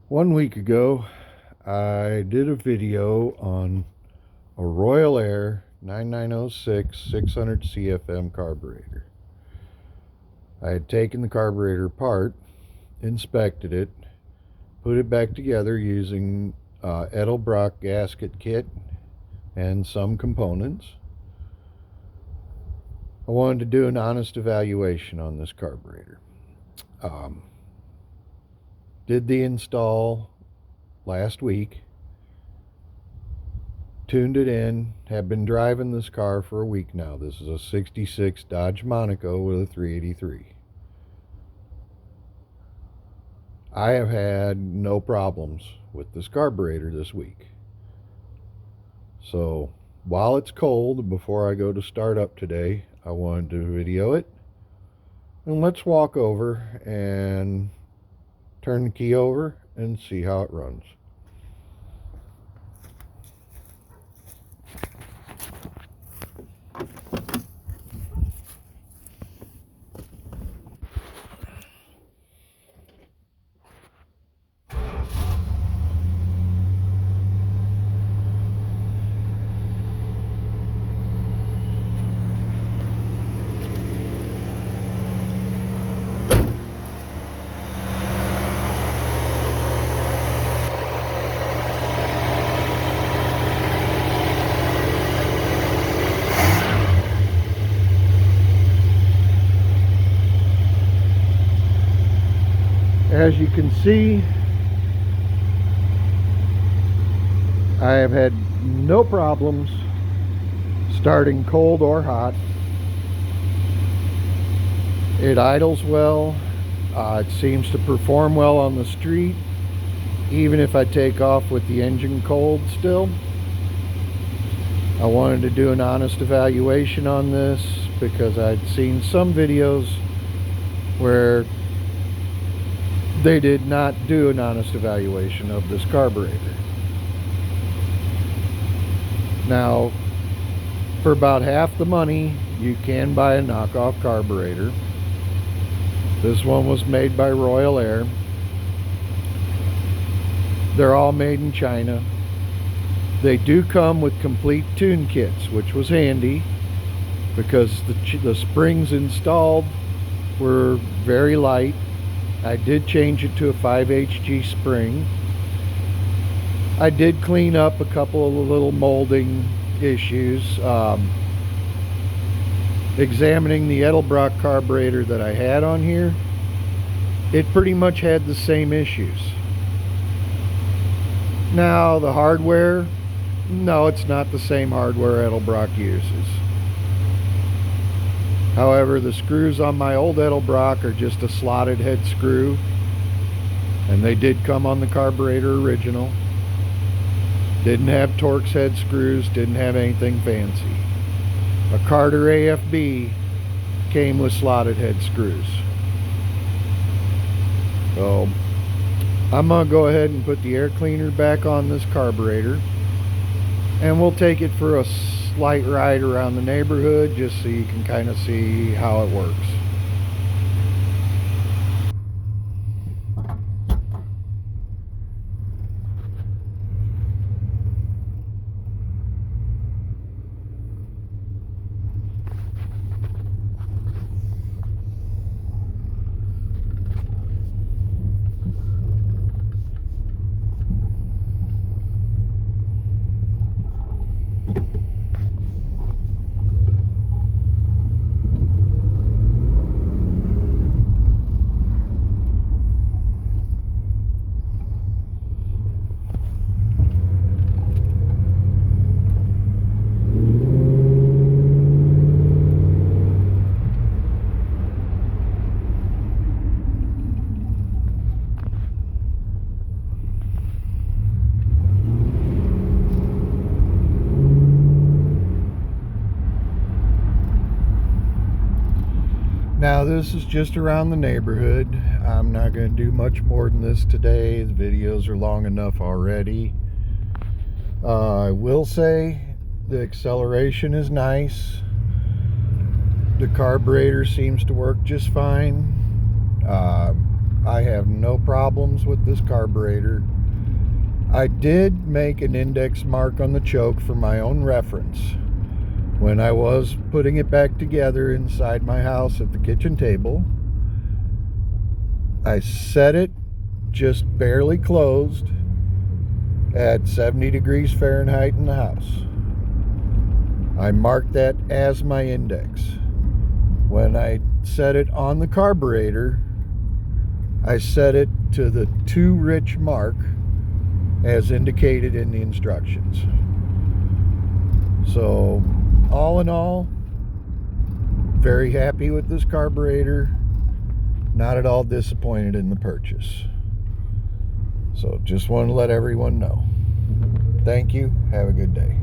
1 week ago, I did a video on a Royal Air 9906 600 CFM carburetor. I had taken the carburetor apart, inspected it, put it back together using Edelbrock gasket kit and some components. I wanted to do an honest evaluation on this carburetor. Did the install last week, tuned it in, have been driving this car for a week now. This is a 66 Dodge Monaco with a 383. I have had no problems with this carburetor this week. So while it's cold, before I go to start up today, I wanted to video it. And let's walk over and turn the key over and see how it runs. As you can see, I have had no problems starting cold or hot. It idles well. It seems to perform well on the street, even if I take off with the engine cold still. I wanted to do an honest evaluation on this because I'd seen some videos where they did not do an honest evaluation of this carburetor. Now, for about half the money, you can buy a knockoff carburetor. This one was made by Royal Air. They're all made in China. They do come with complete tune kits, which was handy because the springs installed were very light. I did change it to a 5HG spring. I did clean up a couple of the little molding issues. Examining the Edelbrock carburetor that I had on here, it pretty much had the same issues. Now the hardware, no, it's not the same hardware Edelbrock uses. However, the screws on my old Edelbrock are just a slotted head screw, and they did come on the carburetor original. Didn't have Torx head screws, didn't have anything fancy. A Carter AFB came with slotted head screws. So I'm gonna go ahead and put the air cleaner back on this carburetor, and we'll take it for a slight ride around the neighborhood just so you can kind of see how it works. Now this is just around the neighborhood. I'm not going to do much more than this today. The videos are long enough already. I will say the acceleration is nice. The carburetor seems to work just fine. I have no problems with this carburetor. I did make an index mark on the choke for my own reference. When I was putting it back together inside my house at the kitchen table, I set it just barely closed at 70 degrees Fahrenheit in the house. I marked that as my index. When I set it on the carburetor, I set it to the too rich mark as indicated in the instructions. So, all in all, very happy with this carburetor. Not at all disappointed in the purchase. So, just want to let everyone know. Thank you. Have a good day.